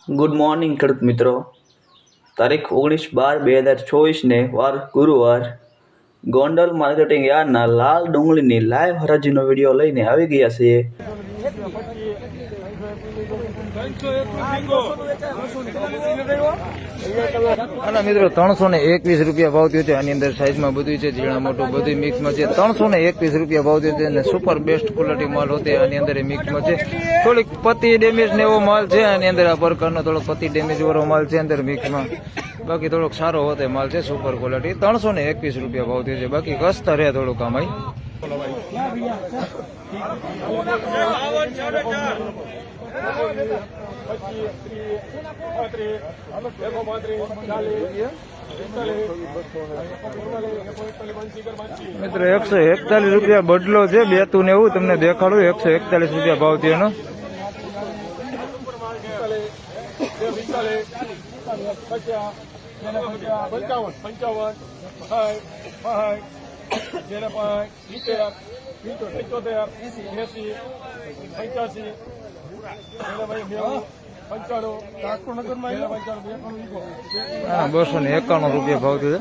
Good morning ખેડૂત મિત્રો. તારીખ 19/12/2024 ને વાર ગુરુવાર. ગોંડલ માર્કેટિંગ યાર્ડના લાલ ડુંગળીની લાઈવ હરાજીનો વિડીયો લઈને આવી ગયા છીએ. અને મિત્રો 321 રૂપિયા ભાવ થયો છે. આની અંદર સાઈઝમાં બધું છે, ઝીણા મોટું બધું મિક્સમાં છે. 321 રૂપિયા ભાવ થયો છે અને સુપર બેસ્ટ ક્વોલિટી માલ હોતે આની અંદર મિક્સમાં છે. થોડીક પતિ ડેમેજ ને એવો માલ છે આની અંદર. આ પ્રકારનો થોડોક પતિ ડેમેજ વાળો માલ છે અંદર મિક્સમાં. બાકી થોડોક સારો હોતે માલ છે, સુપર ક્વોલિટી. 321 રૂપિયા ભાવ થયો છે. બાકી કસ્તા રહે થોડું કામ મિત્રો 141 રૂપિયા બદલો છે. બેતું ને એવું તમને દેખાડું. 141 રૂપિયા ભાવ થયો એનો. હા, 291 રૂપિયા ભાવ થયો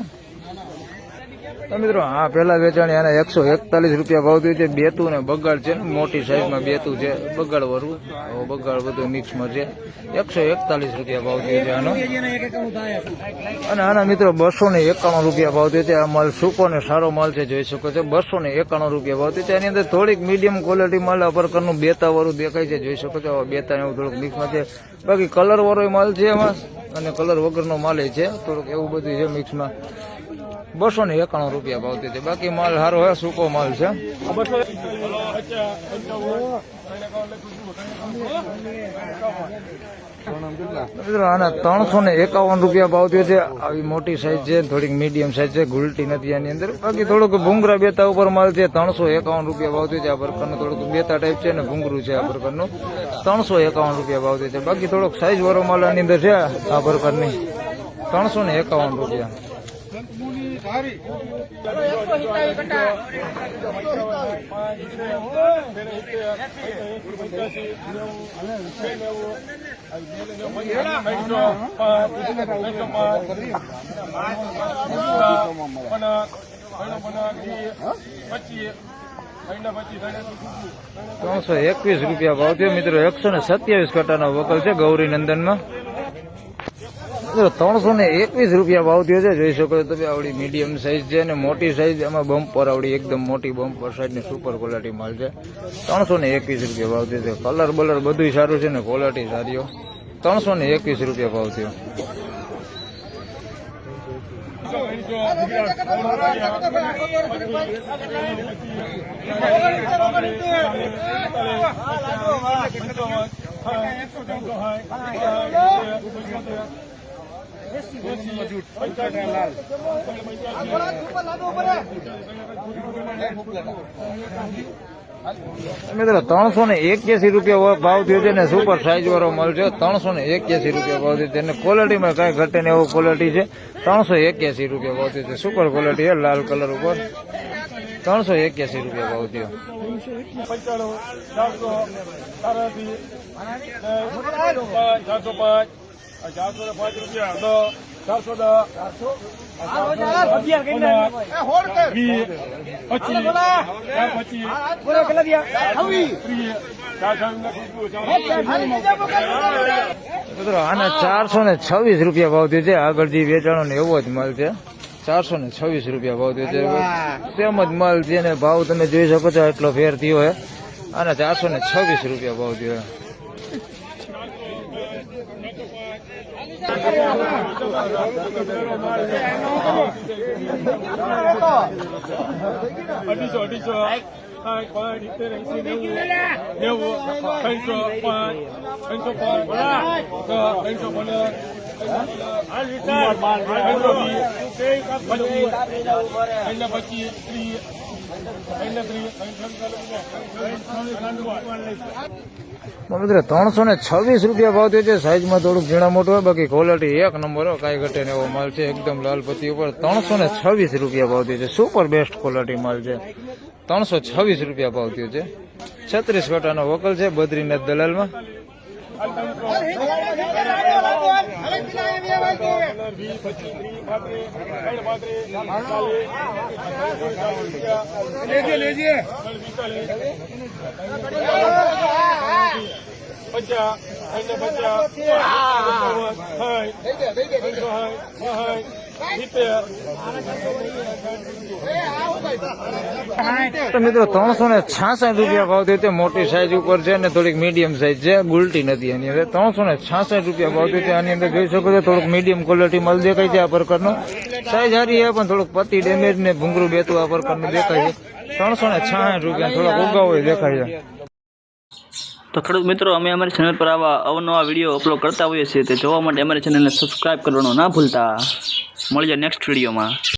છે મિત્રો. હા, પેલા વેચાણી આના 141 રૂપિયા ભાવ થયો છે. બેતું ને બગાડ છે ને, મોટી સાઈઝમાં બેતું છે, બગાડ વરવું બગાડ બધું મિક્સમાં છે. 141 રૂપિયા ભાવ થયો છે આનો. અને આના મિત્રો 291 રૂપિયા ભાવ થયો છે. આ માલ સૂકો ને સારો માલ છે, જોઈ શકો છો. 291 રૂપિયા ભાવ થયો છે. એની અંદર થોડીક મીડિયમ ક્વોલિટી માલ આ પ્રકારનું બેતા વાળું દેખાય છે, જોઈ શકો છો. બેતા એવું થોડુંક મિક્સમાં છે. બાકી કલર વાળો માલ છે એમાં, અને કલર વગરનો માલ છે થોડુંક એવું બધું છે મિક્સમાં. 291 રૂપિયા ભાવ થયો છે. બાકી માલ સારો હોય, સૂકો માલ છે. મિત્રો આના 351 રૂપિયા ભાવ થયો છે. આવી મોટી સાઈઝ છે, થોડીક મીડિયમ સાઈઝ છે, ગુલટી નથી આની અંદર. બાકી થોડુંક ભૂંગરા બેતા ઉપર માલ છે. 351 રૂપિયા ભાવ થયો છે. આ પ્રકારનું થોડુંક બેતા ટાઈપ છે ને ભૂંગરું છે આ પ્રકારનું. 351 રૂપિયા ભાવ થયો છે. બાકી થોડોક સાઈઝ વાળો માલ આની અંદર છે આ પ્રકારની. 351 રૂપિયા. ₹321 રૂપિયા ભાવ થયો મિત્રો. 127 કટાનો વકલ છે ગૌરી નંદનમાં. 321 રૂપિયા ભાવ થયો છે, જોઈ શકો છો તમે. આવડી મીડિયમ સાઈઝ છે અને મોટી સાઈઝ. એમાં બમ્પર આવડી એકદમ મોટી બમ્પર સાઈઝ ને સુપર ક્વોલિટી માલ છે. 321 રૂપિયા ભાવ થયો છે. કલર બલર બધું સારું છે ને ક્વોલિટી સારી. 321 રૂપિયા ભાવ થયો. મિત્રો 381 રૂપિયા ભાવ થયો છે ને સુપર સાઈઝ વાળો માલ છે. 381 રૂપિયા ભાવ થયો છે અને ક્વોલિટીમાં કઈ ઘટે ને એવો ક્વોલિટી છે. 381 રૂપિયા ભાવ થયો છે. સુપર ક્વોલિટી છે, લાલ કલર ઉપર. 381 રૂપિયા ભાવ થયો. આના 426 રૂપિયા ભાવ થયો છે. આગળ જે વેચાણો ને એવો જ માલ છે. 426 રૂપિયા ભાવ થયો છે. સેમ જ માલ છે ને ભાવ તમે જોઈ શકો છો. એટલો ફેર થયો હે. આના 426 રૂપિયા ભાવ થયો. મિત્રો 326 રૂપિયા ભાવ થયો છે. સાઈઝમાં થોડુંક ઝીણા મોટું હોય, બાકી ક્વોલિટી એક નંબર હોય, કાંઈ ઘટે ને એવો માલ છે. એકદમ લાલ પત્તી ઉપર 326 રૂપિયા ભાવ થયો છે. સુપર બેસ્ટ ક્વોલિટી માલ છે. 326 રૂપિયા ભાવ થયો છે. 36 કટાનો વકલ છે બદ્રીનાથ દલાલમાં. તો મિત્રો 366 રૂપિયા ભાવ થયો છે. મોટી સાઈઝ ઉપર છે ને થોડીક મીડિયમ સાઈઝ છે, ગુલટી નથી એની અંદર. 366 રૂપિયા ભાવ થયો છે. આની અંદર જોઈ શકો છો થોડુંક મીડિયમ ક્વોલિટી માલ દેખાય છે. આ પ્રકારનો સાઈઝ સારી છે પણ થોડુંક પતિ ડેમેજ ને ભૂંગરું બેતું આ પ્રકારનું દેખાય છે. 366 રૂપિયા થોડોક ઉગાવો દેખાય છે. તો ખેડૂત મિત્રો, અમે અમારી ચેનલ પર આવા અવનવા વિડીયો અપલોડ કરતા હોઈએ છીએ. તે જોવા માટે અમારી ચેનલને સબસ્ક્રાઈબ કરવાનું ના ભૂલતા. મળીએ નેક્સ્ટ વિડીયોમાં.